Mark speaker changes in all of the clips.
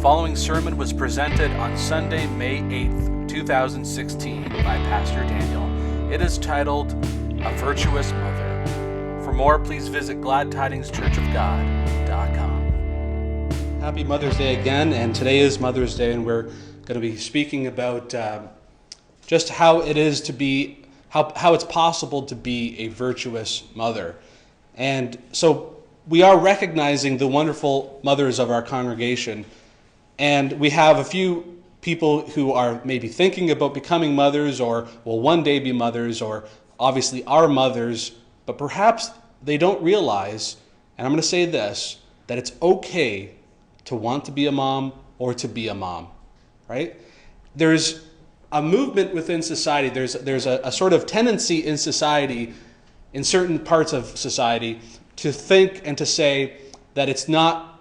Speaker 1: following sermon was presented on Sunday, May 8th, 2016 by Pastor Daniel. It is titled, A Virtuous Mother. For more, please visit gladtidingschurchofgod.com.
Speaker 2: Happy Mother's Day again, and today is Mother's Day, and we're going to be speaking about just how it is to be, how it's possible to be a virtuous mother. And so we are recognizing the wonderful mothers of our congregation, and we have a few people who are maybe thinking about becoming mothers or will one day be mothers or obviously are mothers, but perhaps they don't realize, and I'm going to say this, that it's okay to want to be a mom or to be a mom, right? There's a movement within society, there's a sort of tendency in society, in certain parts of society, to think and to say that it's not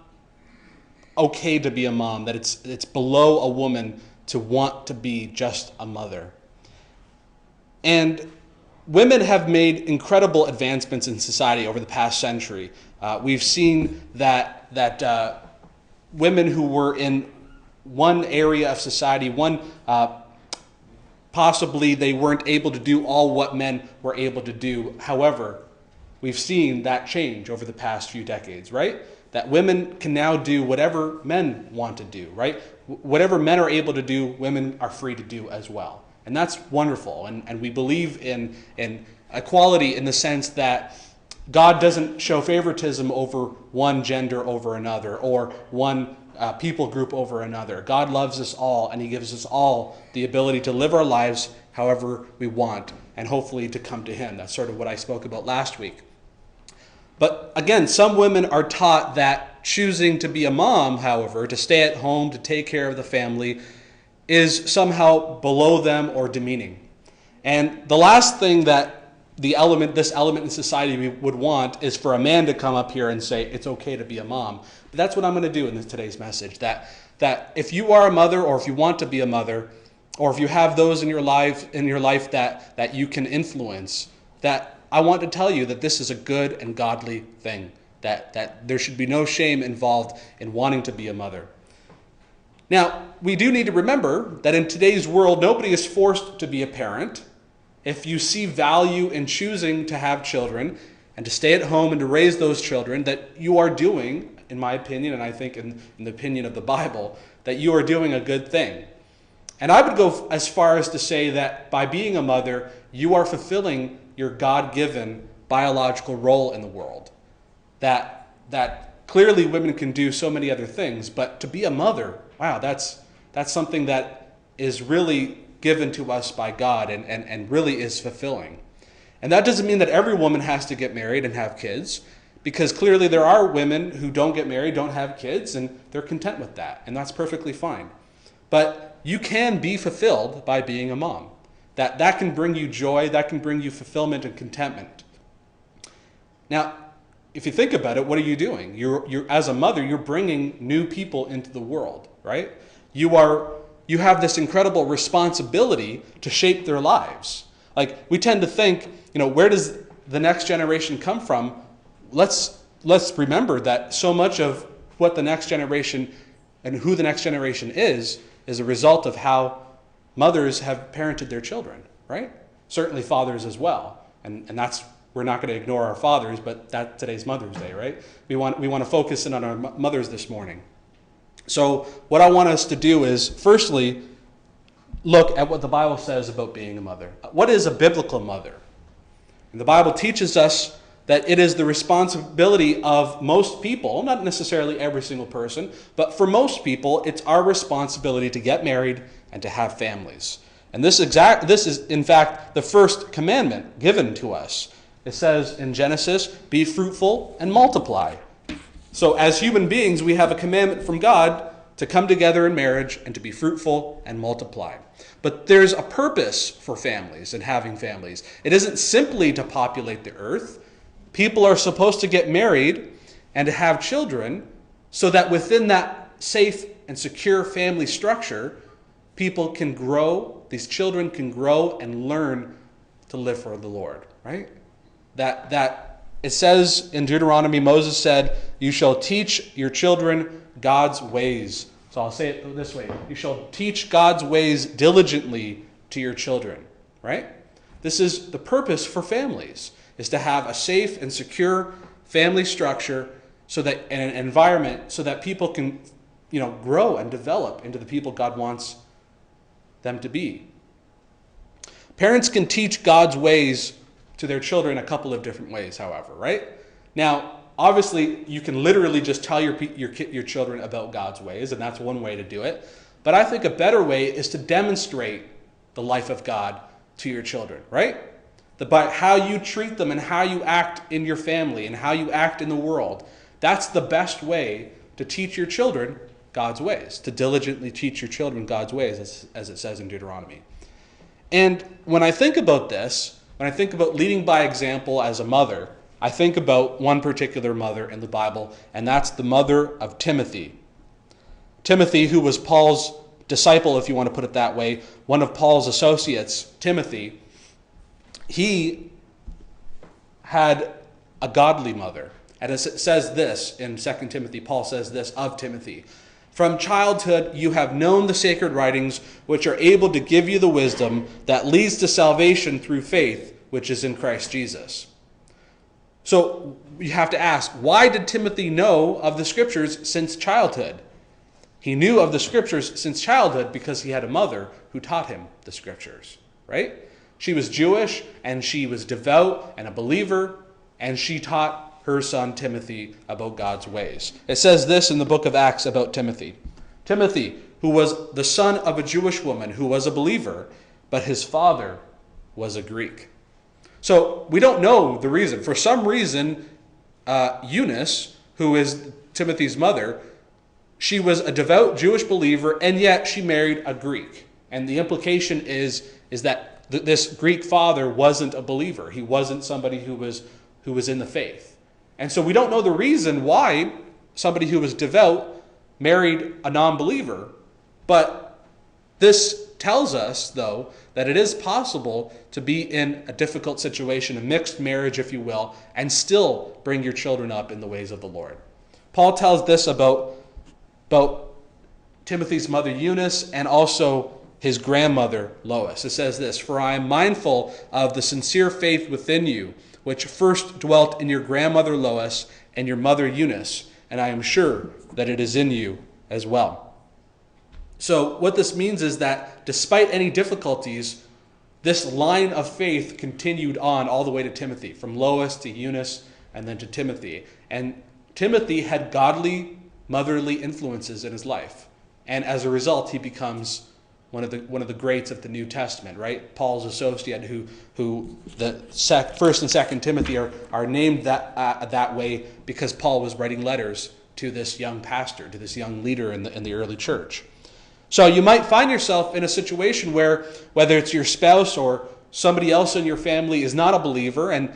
Speaker 2: okay to be a mom, that it's below a woman to want to be just a mother. And women have made incredible advancements in society over the past century. We've seen that women who were in one area of society, possibly they weren't able to do all what men were able to do. However, we've seen that change over the past few decades, right? That women can now do whatever men want to do, right? Whatever men are able to do, women are free to do as well. And that's wonderful. And we believe in equality in the sense that God doesn't show favoritism over one gender over another or one people group over another. God loves us all, and he gives us all the ability to live our lives however we want and hopefully to come to him. That's sort of what I spoke about last week. But again, some women are taught that choosing to be a mom, however, to stay at home, to take care of the family, is somehow below them or demeaning. And the last thing that this element in society would want is for a man to come up here and say it's okay to be a mom. But that's what I'm going to do in today's message, that if you are a mother or if you want to be a mother, or if you have those in your life that you can influence, that I want to tell you that this is a good and godly thing, that there should be no shame involved in wanting to be a mother. Now, we do need to remember that in today's world, nobody is forced to be a parent. If you see value in choosing to have children and to stay at home and to raise those children, that you are doing, in my opinion, and I think in the opinion of the Bible, that you are doing a good thing. And I would go as far as to say that by being a mother, you are fulfilling your God-given biological role in the world. That clearly women can do so many other things, but to be a mother, wow, that's something that is really given to us by God and really is fulfilling. And that doesn't mean that every woman has to get married and have kids, because clearly there are women who don't get married, don't have kids, and they're content with that, and that's perfectly fine. But you can be fulfilled by being a mom. That can bring you joy, that can bring you fulfillment and contentment. Now, if you think about it, what are you doing? You're as a mother, you're bringing new people into the world, right? You have this incredible responsibility to shape their lives. Like, we tend to think, where does the next generation come from? Let's remember that so much of what the next generation and who the next generation is a result of how mothers have parented their children, right? Certainly fathers as well. And that's, we're not going to ignore our fathers, but today's Mother's Day, right? We want to focus in on our mothers this morning. So what I want us to do is, firstly, look at what the Bible says about being a mother. What is a biblical mother? And the Bible teaches us that it is the responsibility of most people, not necessarily every single person, but for most people, it's our responsibility to get married and to have families. And this is in fact the first commandment given to us. It says in Genesis, be fruitful and multiply. So as human beings, we have a commandment from God to come together in marriage and to be fruitful and multiply. But there's a purpose for families and having families. It isn't simply to populate the earth. People are supposed to get married and to have children so that within that safe and secure family structure, people can grow, these children can grow and learn to live for the Lord, right? That it says in Deuteronomy, Moses said, you shall teach your children God's ways. So I'll say it this way. You shall teach God's ways diligently to your children, right? This is the purpose for families, is to have a safe and secure family structure so that in an environment so that people can, grow and develop into the people God wants them to be. Parents can teach God's ways to their children a couple of different ways, however, right? Now, obviously, you can literally just tell your children about God's ways, and that's one way to do it. But I think a better way is to demonstrate the life of God to your children, right? By how you treat them and how you act in your family and how you act in the world. That's the best way to teach your children God's ways, to diligently teach your children God's ways, as it says in Deuteronomy. And when I think about this, when I think about leading by example as a mother, I think about one particular mother in the Bible, and that's the mother of Timothy. Timothy, who was Paul's disciple, if you want to put it that way, one of Paul's associates, Timothy, he had a godly mother. And it says this in 2 Timothy, Paul says this of Timothy: "From childhood you have known the sacred writings, which are able to give you the wisdom that leads to salvation through faith, which is in Christ Jesus." So you have to ask, why did Timothy know of the scriptures since childhood? He knew of the scriptures since childhood because he had a mother who taught him the scriptures, right? She was Jewish, and she was devout and a believer, and she taught her son Timothy about God's ways. It says this in the book of Acts about Timothy. Timothy, who was the son of a Jewish woman who was a believer, but his father was a Greek. So we don't know the reason. For some reason, Eunice, who is Timothy's mother, she was a devout Jewish believer, and yet she married a Greek. And the implication is that this Greek father wasn't a believer. He wasn't somebody who was in the faith. And so we don't know the reason why somebody who was devout married a non-believer. But this tells us, though, that it is possible to be in a difficult situation, a mixed marriage, if you will, and still bring your children up in the ways of the Lord. Paul tells this about Timothy's mother Eunice and also his grandmother Lois. It says this: "For I am mindful of the sincere faith within you, which first dwelt in your grandmother Lois and your mother Eunice, and I am sure that it is in you as well." So what this means is that despite any difficulties, this line of faith continued on all the way to Timothy, from Lois to Eunice and then to Timothy. And Timothy had godly, motherly influences in his life. And as a result, he becomes one of the greats of the New Testament, right? Paul's associate, who the 1st and 2nd Timothy are named that way because Paul was writing letters to this young pastor, to this young leader in the early church. So you might find yourself in a situation where, whether it's your spouse or somebody else in your family is not a believer, and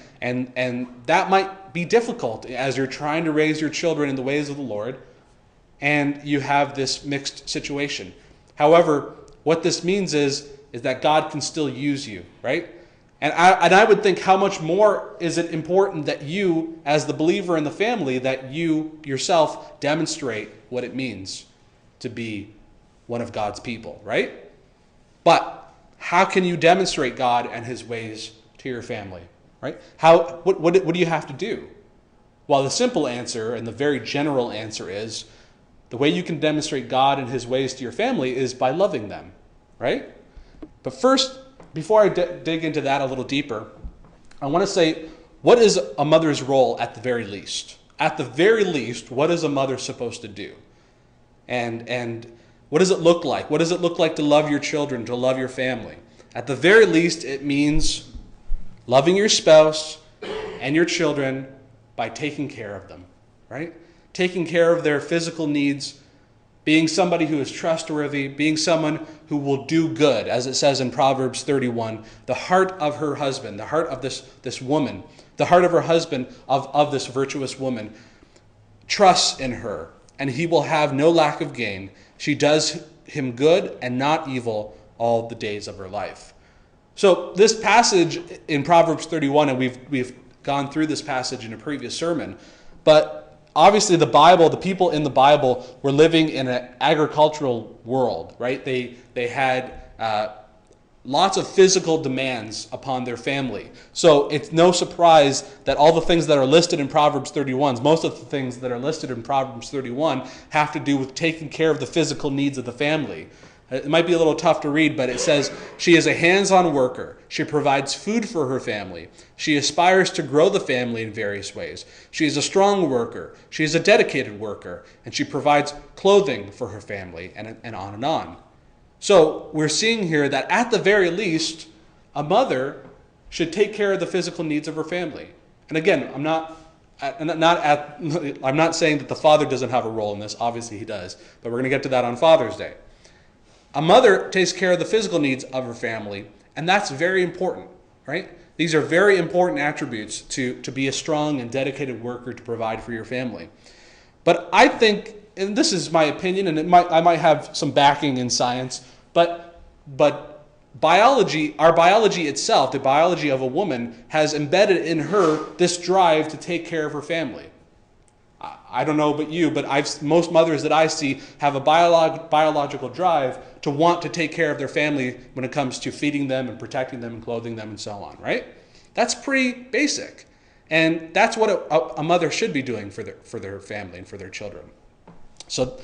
Speaker 2: that might be difficult as you're trying to raise your children in the ways of the Lord, and you have this mixed situation. However, what this means is that God can still use you, right? And I would think, how much more is it important that you, as the believer in the family, that you yourself demonstrate what it means to be one of God's people, right? But how can you demonstrate God and his ways to your family, right? What do you have to do? Well, the simple answer and the very general answer is the way you can demonstrate God and his ways to your family is by loving them, right? But first, before I dig into that a little deeper, I want to say, what is a mother's role at the very least? At the very least, what is a mother supposed to do? And what does it look like? What does it look like to love your children, to love your family? At the very least, it means loving your spouse and your children by taking care of them, right? Taking care of their physical needs, being somebody who is trustworthy, being someone who will do good, as it says in Proverbs 31, the heart of her husband, the heart of this woman, the heart of her husband, of this virtuous woman, trusts in her, and he will have no lack of gain. She does him good and not evil all the days of her life. So this passage in Proverbs 31, and we've gone through this passage in a previous sermon, but obviously the Bible, the people in the Bible were living in an agricultural world, right? They had lots of physical demands upon their family. So it's no surprise that all the things that are listed in Proverbs 31, most of the things that are listed in Proverbs 31 have to do with taking care of the physical needs of the family. It might be a little tough to read, but it says, she is a hands-on worker. She provides food for her family. She aspires to grow the family in various ways. She is a strong worker. She is a dedicated worker. And she provides clothing for her family, and on and on. So we're seeing here that at the very least, a mother should take care of the physical needs of her family. And again, I'm not saying that the father doesn't have a role in this. Obviously he does. But we're going to get to that on Father's Day. A mother takes care of the physical needs of her family, and that's very important, right? These are very important attributes to be a strong and dedicated worker to provide for your family. But I think, and this is my opinion, and I might have some backing in science, but biology, our biology itself, the biology of a woman, has embedded in her this drive to take care of her family. I don't know about you, but most mothers that I see have a biological drive to want to take care of their family when it comes to feeding them and protecting them and clothing them and so on, right? That's pretty basic. And that's what a mother should be doing for their family and for their children. So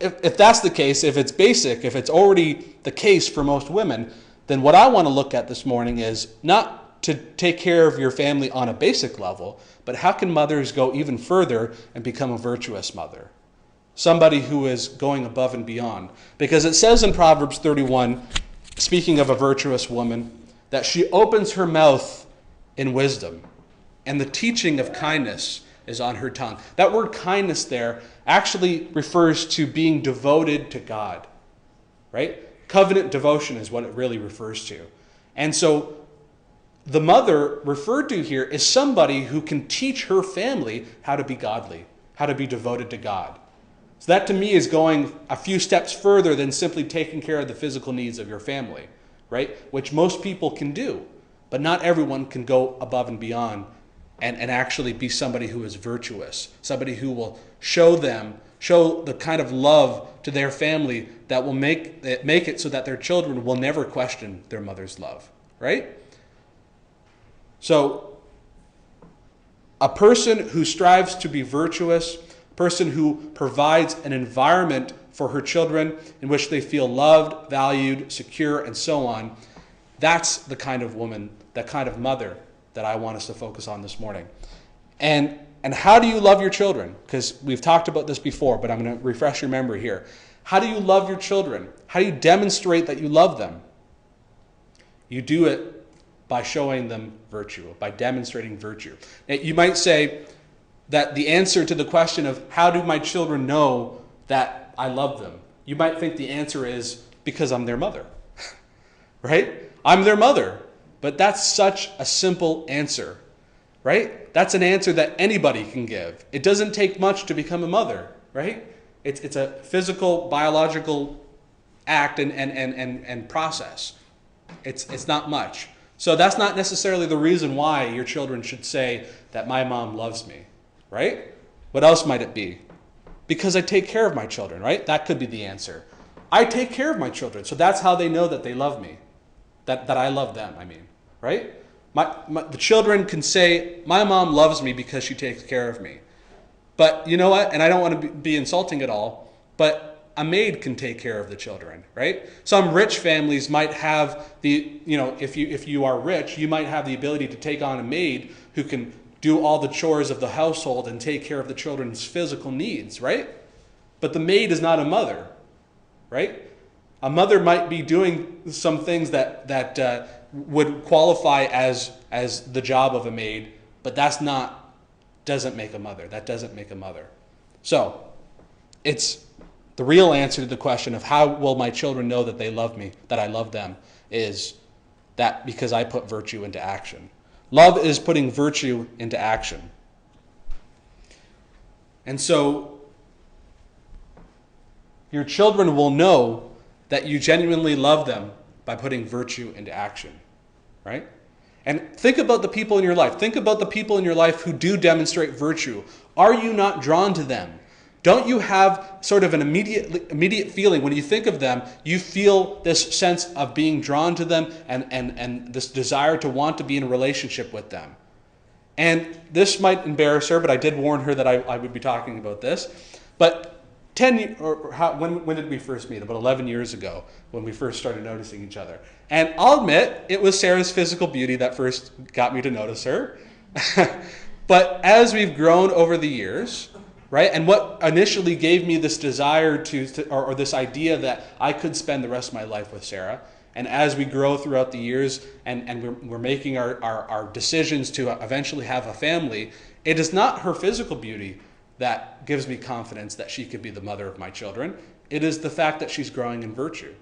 Speaker 2: if that's the case, if it's basic, if it's already the case for most women, then what I want to look at this morning is not to take care of your family on a basic level, but how can mothers go even further and become a virtuous mother? Somebody who is going above and beyond. Because it says in Proverbs 31, speaking of a virtuous woman, that she opens her mouth in wisdom, and the teaching of kindness is on her tongue. That word kindness there actually refers to being devoted to God, right? Covenant devotion is what it really refers to. And so the mother referred to here is somebody who can teach her family how to be godly, how to be devoted to God. So that to me is going a few steps further than simply taking care of the physical needs of your family, right? Which most people can do, but not everyone can go above and beyond and actually be somebody who is virtuous, somebody who will show the kind of love to their family that will make it so that their children will never question their mother's love, right? So, a person who strives to be virtuous, a person who provides an environment for her children in which they feel loved, valued, secure, and so on, that's the kind of woman, that kind of mother that I want us to focus on this morning. And how do you love your children? Because we've talked about this before, but I'm going to refresh your memory here. How do you love your children? How do you demonstrate that you love them? You do it by showing them virtue, by demonstrating virtue. Now, you might say that the answer to the question of how do my children know that I love them, you might think the answer is because I'm their mother, right? I'm their mother. But that's such a simple answer, right? That's an answer that anybody can give. It doesn't take much to become a mother, right? It's a physical, biological act and process. It's not much. So that's not necessarily the reason why your children should say that my mom loves me, right? What else might it be? Because I take care of my children, right? That could be the answer. I take care of my children, so that's how they know that they love me, that I love them, I mean, right? The children can say, my mom loves me because she takes care of me. But you know what? And I don't want to be insulting at all, but a maid can take care of the children, right? Some rich families might have if you are rich, you might have the ability to take on a maid who can do all the chores of the household and take care of the children's physical needs, right? But the maid is not a mother, right? A mother might be doing some things that would qualify as the job of a maid, but doesn't make a mother. That doesn't make a mother. So, it's the real answer to the question of how will my children know that they love me, that I love them, is that because I put virtue into action. Love is putting virtue into action. And so, your children will know that you genuinely love them by putting virtue into action, right? And think about the people in your life. Think about the people in your life who do demonstrate virtue. Are you not drawn to them? Don't you have sort of an immediate feeling when you think of them? You feel this sense of being drawn to them and this desire to want to be in a relationship with them. And this might embarrass her, but I did warn her that I would be talking about this. But when did we first meet? About 11 years ago, when we first started noticing each other. And I'll admit, it was Sarah's physical beauty that first got me to notice her. But as we've grown over the years, right, and what initially gave me this desire or this idea that I could spend the rest of my life with Sarah, and as we grow throughout the years and we're making our decisions to eventually have a family, it is not her physical beauty that gives me confidence that she could be the mother of my children. It is the fact that she's growing in virtue.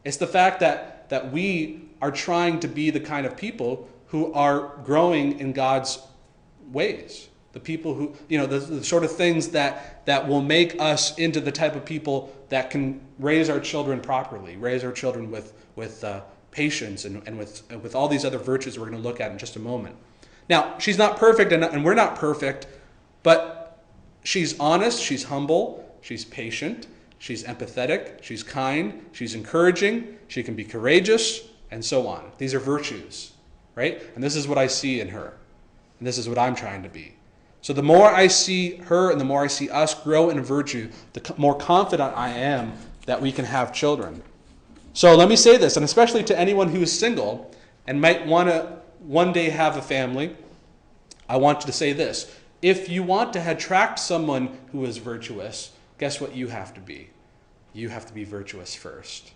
Speaker 2: It's the fact that we are trying to be the kind of people who are growing in God's ways. The people who, the sort of things that will make us into the type of people that can raise our children properly, raise our children with patience and with all these other virtues we're going to look at in just a moment. Now, she's not perfect and we're not perfect, but she's honest, she's humble, she's patient, she's empathetic, she's kind, she's encouraging, she can be courageous, and so on. These are virtues, right? And this is what I see in her. And this is what I'm trying to be. So the more I see her and the more I see us grow in virtue, the more confident I am that we can have children. So let me say this, and especially to anyone who is single and might want to one day have a family, I want to say this. If you want to attract someone who is virtuous, guess what you have to be? You have to be virtuous first.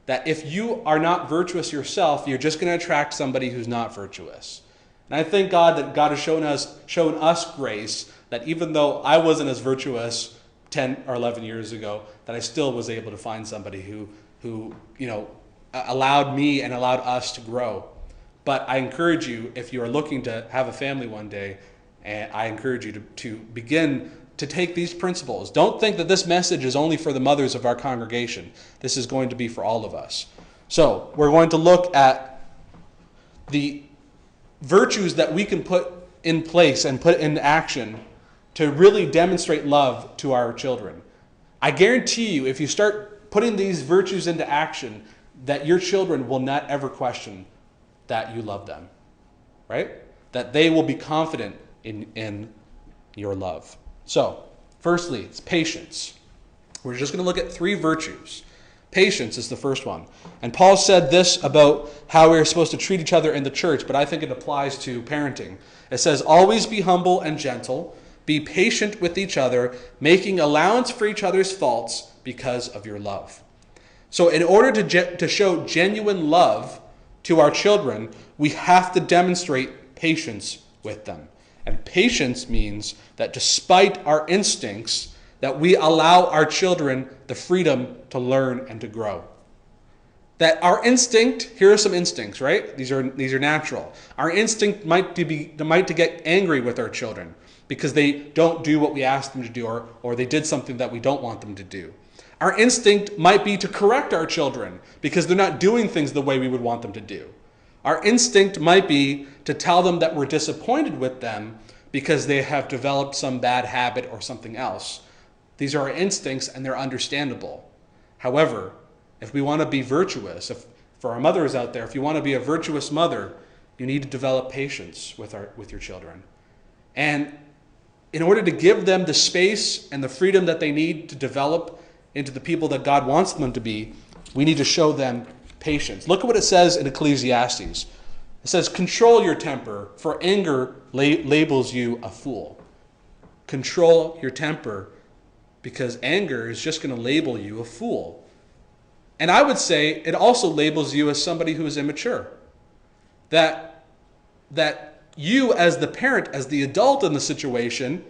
Speaker 2: That if you are not virtuous yourself, you're just going to attract somebody who's not virtuous. And I thank God that God has shown us grace, that even though I wasn't as virtuous 10 or 11 years ago, that I still was able to find somebody who allowed me and allowed us to grow. But I encourage you, if you are looking to have a family one day, and I encourage you to begin to take these principles. Don't think that this message is only for the mothers of our congregation. This is going to be for all of us. So we're going to look at the virtues that we can put in place and put in action to really demonstrate love to our children. I guarantee you, if you start putting these virtues into action, that your children will not ever question that you love them, right? That they will be confident in your love. So, firstly, it's patience. We're just going to look at 3 virtues. Patience is the first one. And Paul said this about how we're supposed to treat each other in the church, but I think it applies to parenting. It says, always be humble and gentle, be patient with each other, making allowance for each other's faults because of your love. So in order to show genuine love to our children, we have to demonstrate patience with them. And patience means that despite our instincts, that we allow our children the freedom to learn and to grow. That our instinct, here are some instincts, right? These are natural. Our instinct might to get angry with our children because they don't do what we ask them to do, or they did something that we don't want them to do. Our instinct might be to correct our children because they're not doing things the way we would want them to do. Our instinct might be to tell them that we're disappointed with them because they have developed some bad habit or something else. These are our instincts and they're understandable. However, if we want to be virtuous, for our mothers out there, if you want to be a virtuous mother, you need to develop patience with your children. And in order to give them the space and the freedom that they need to develop into the people that God wants them to be, we need to show them patience. Look at what it says in Ecclesiastes. It says, control your temper, for anger labels you a fool. Control your temper, because anger is just going to label you a fool. And I would say it also labels you as somebody who is immature. That you as the parent, as the adult in the situation,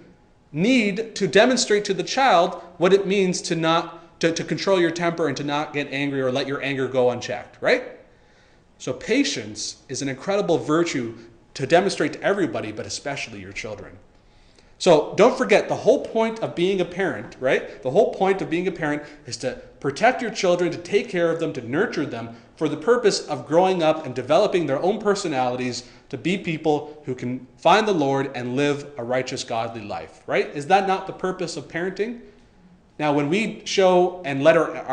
Speaker 2: need to demonstrate to the child what it means to control your temper and to not get angry or let your anger go unchecked, right? So patience is an incredible virtue to demonstrate to everybody, but especially your children. So don't forget, the whole point of being a parent, right? The whole point of being a parent is to protect your children, to take care of them, to nurture them for the purpose of growing up and developing their own personalities to be people who can find the Lord and live a righteous, godly life, right? Is that not the purpose of parenting? Now, when we show and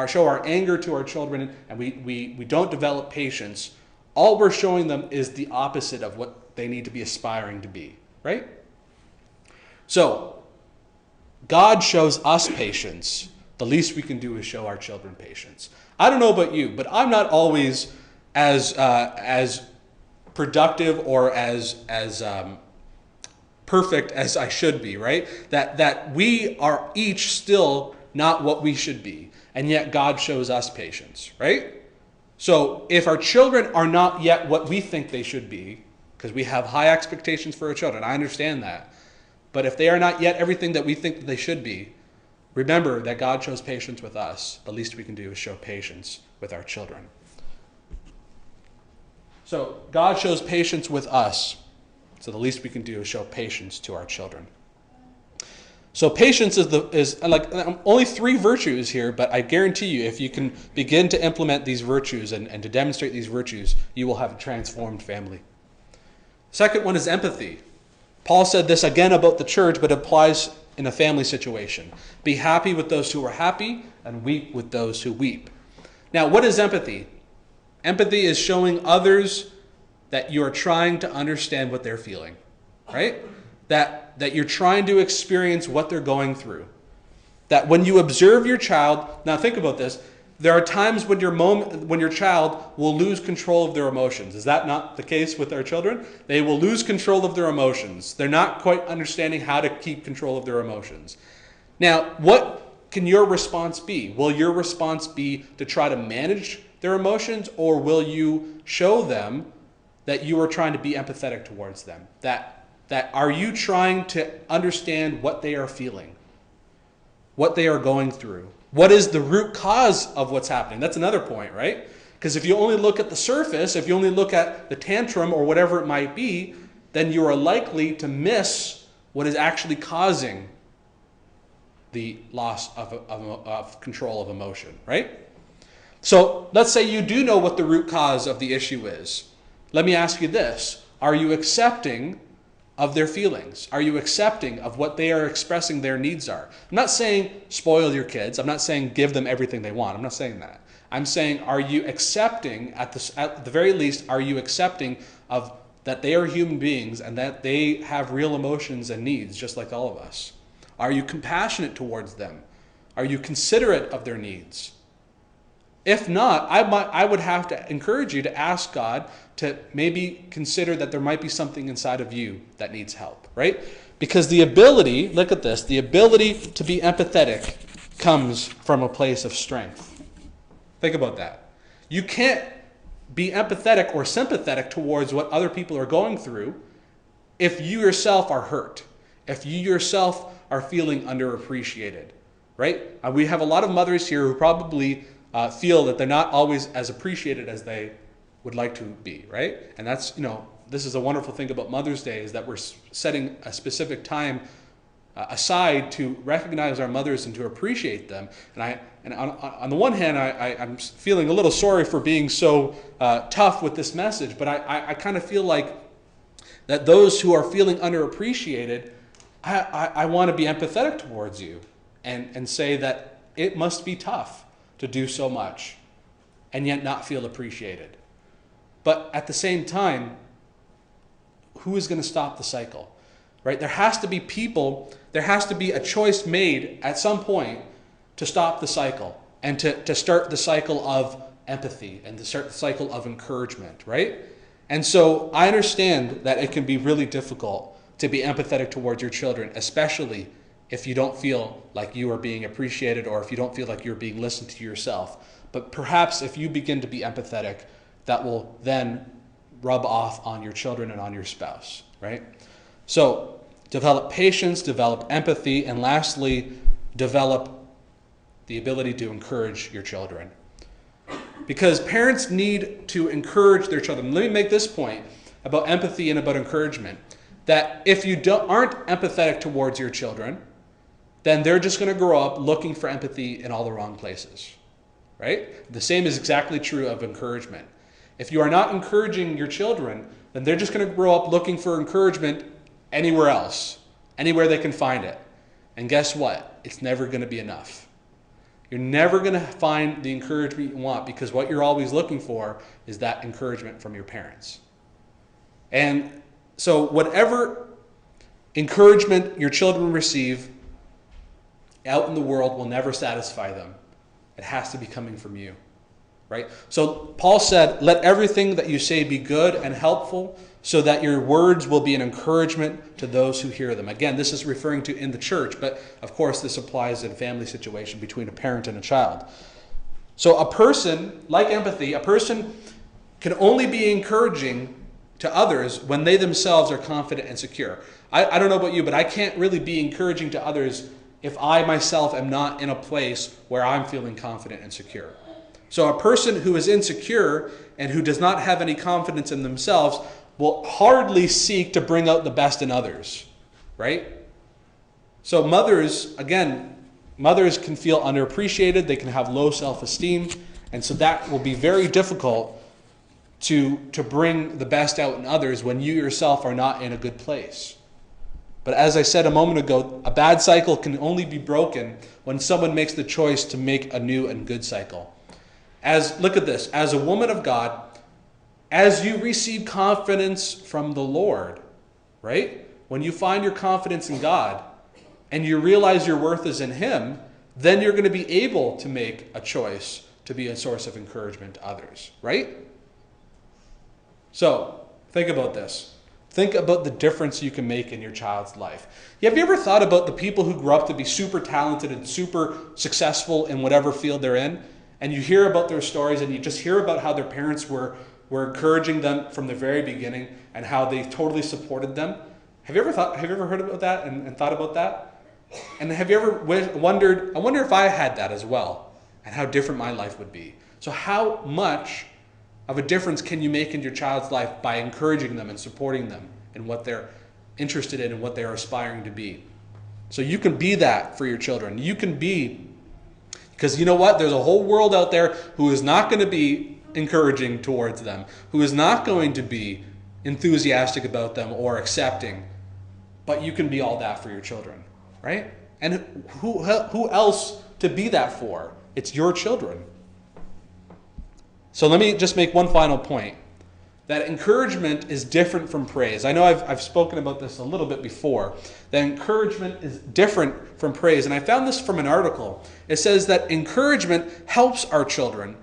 Speaker 2: show our anger to our children and we don't develop patience, all we're showing them is the opposite of what they need to be aspiring to be, right? So, God shows us patience. The least we can do is show our children patience. I don't know about you, but I'm not always as productive or as perfect as I should be, right? That we are each still not what we should be, and yet God shows us patience, right? So if our children are not yet what we think they should be, because we have high expectations for our children, I understand that. But if they are not yet everything that we think that they should be, remember that God shows patience with us. The least we can do is show patience with our children. So God shows patience with us. So the least we can do is show patience to our children. So patience is like only 3 virtues here, but I guarantee you, if you can begin to implement these virtues and to demonstrate these virtues, you will have a transformed family. Second one is empathy. Paul said this again about the church, but it applies in a family situation. Be happy with those who are happy and weep with those who weep. Now, what is empathy? Empathy is showing others that you are trying to understand what they're feeling, right? That you're trying to experience what they're going through. That when you observe your child, now think about this, there are times when your child will lose control of their emotions. Is that not the case with our children? They will lose control of their emotions. They're not quite understanding how to keep control of their emotions. Now, what can your response be? Will your response be to try to manage their emotions, or will you show them that you are trying to be empathetic towards them? That are you trying to understand what they are feeling, what they are going through? What is the root cause of what's happening? That's another point, right? Because if you only look at the surface, if you only look at the tantrum or whatever it might be, then you are likely to miss what is actually causing the loss of control of emotion, right? So let's say you do know what the root cause of the issue is. Let me ask you this. Are you accepting of their feelings? Are you accepting of what they are expressing their needs are? I'm not saying spoil your kids. I'm not saying give them everything they want. I'm not saying that. I'm saying, are you accepting, at the very least, are you accepting of that they are human beings and that they have real emotions and needs just like all of us? Are you compassionate towards them? Are you considerate of their needs? If not, I would have to encourage you to ask God to maybe consider that there might be something inside of you that needs help, right? Because the ability, look at this, the ability to be empathetic comes from a place of strength. Think about that. You can't be empathetic or sympathetic towards what other people are going through if you yourself are hurt, if you yourself are feeling underappreciated, right? We have a lot of mothers here who probably feel that they're not always as appreciated as they would like to be, right? And that's, this is a wonderful thing about Mother's Day, is that we're setting a specific time aside to recognize our mothers and to appreciate them. And on the one hand, I'm feeling a little sorry for being so tough with this message, but I kind of feel like that those who are feeling underappreciated, I want to be empathetic towards you and say that it must be tough to do so much and yet not feel appreciated. But at the same time, who is going to stop the cycle, right? There has to be people, there has to be a choice made at some point to stop the cycle and to start the cycle of empathy and to start the cycle of encouragement, right? And so I understand that it can be really difficult to be empathetic towards your children, especially if you don't feel like you are being appreciated or if you don't feel like you're being listened to yourself. But perhaps if you begin to be empathetic, that will then rub off on your children and on your spouse, right? So develop patience, develop empathy, and lastly, develop the ability to encourage your children. Because parents need to encourage their children. Let me make this point about empathy and about encouragement. that if you aren't empathetic towards your children, then they're just going to grow up looking for empathy in all the wrong places, right? The same is exactly true of encouragement. If you are not encouraging your children, then they're just going to grow up looking for encouragement anywhere else, anywhere they can find it. And guess what? It's never going to be enough. You're never going to find the encouragement you want, because what you're always looking for is that encouragement from your parents. And so whatever encouragement your children receive out in the world will never satisfy them. It has to be coming from you, right? So Paul said, let everything that you say be good and helpful, so that your words will be an encouragement to those who hear them. Again, this is referring to in the church, but of course this applies in a family situation between a parent and a child. So a person, like empathy, a person can only be encouraging to others when they themselves are confident and secure. I don't know about you, but I can't really be encouraging to others if I myself am not in a place where I'm feeling confident and secure. So a person who is insecure and who does not have any confidence in themselves will hardly seek to bring out the best in others, right? So mothers can feel underappreciated, they can have low self-esteem, and so that will be very difficult to bring the best out in others when you yourself are not in a good place. But as I said a moment ago, a bad cycle can only be broken when someone makes the choice to make a new and good cycle. Look at this, as a woman of God, as you receive confidence from the Lord, right? When you find your confidence in God and you realize your worth is in Him, then you're going to be able to make a choice to be a source of encouragement to others, right? So, think about this. Think about the difference you can make in your child's life. Have you ever thought about the people who grew up to be super talented and super successful in whatever field they're in? And you hear about their stories and you just hear about how their parents were encouraging them from the very beginning and how they totally supported them. Have you ever heard about that and thought about that? And have you ever wondered, I wonder if I had that as well and how different my life would be. So how much of a difference can you make in your child's life by encouraging them and supporting them in what they're interested in and what they're aspiring to be? So you can be that for your children. You can be, because you know what? There's a whole world out there who is not going to be encouraging towards them, who is not going to be enthusiastic about them or accepting, but you can be all that for your children, right? And who else to be that for? It's your children. So let me just make one final point, that encouragement is different from praise. I know I've spoken about this a little bit before, that encouragement is different from praise. And I found this from an article. It says that encouragement helps our children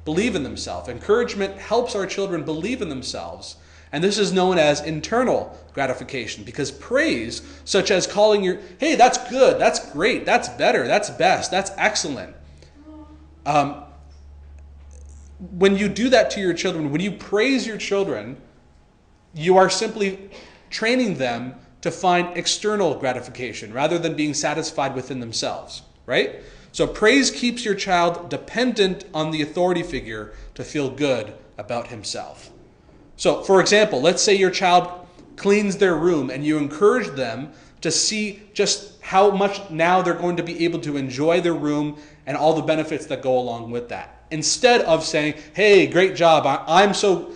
Speaker 2: believe in themselves. Encouragement helps our children believe in themselves. And this is known as internal gratification, because praise, such as calling hey, that's good, that's great, that's better, that's best, that's excellent. When you do that to your children, when you praise your children, you are simply training them to find external gratification rather than being satisfied within themselves, right? So praise keeps your child dependent on the authority figure to feel good about himself. So, for example, let's say your child cleans their room and you encourage them to see just how much now they're going to be able to enjoy their room and all the benefits that go along with that. Instead of saying, hey, great job, I'm so,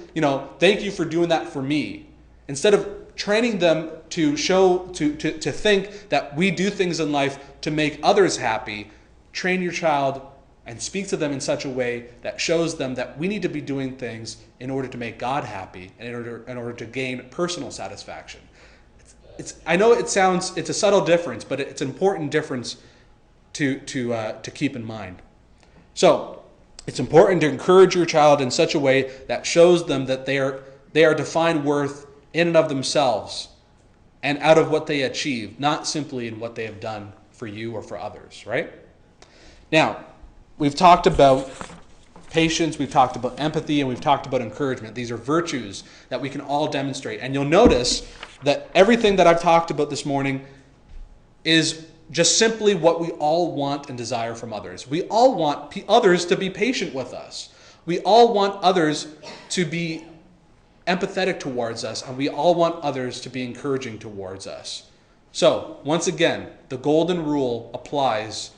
Speaker 2: thank you for doing that for me. Instead of training them to think that we do things in life to make others happy, train your child and speak to them in such a way that shows them that we need to be doing things in order to make God happy and in order to gain personal satisfaction. I know it's a subtle difference, but it's an important difference to keep in mind. So it's important to encourage your child in such a way that shows them that they are defined worth in and of themselves and out of what they achieve, not simply in what they have done for you or for others, right? Now, we've talked about patience, we've talked about empathy, and we've talked about encouragement. These are virtues that we can all demonstrate. And you'll notice that everything that I've talked about this morning is just simply what we all want and desire from others. We all want others to be patient with us. We all want others to be empathetic towards us, and we all want others to be encouraging towards us. So, once again, the golden rule applies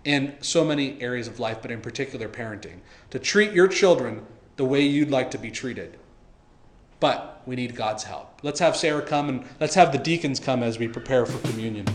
Speaker 2: in so many areas of life, but in particular parenting, to treat your children the way you'd like to be treated. But we need God's help. Let's have Sarah come, and let's have the deacons come as we prepare for communion.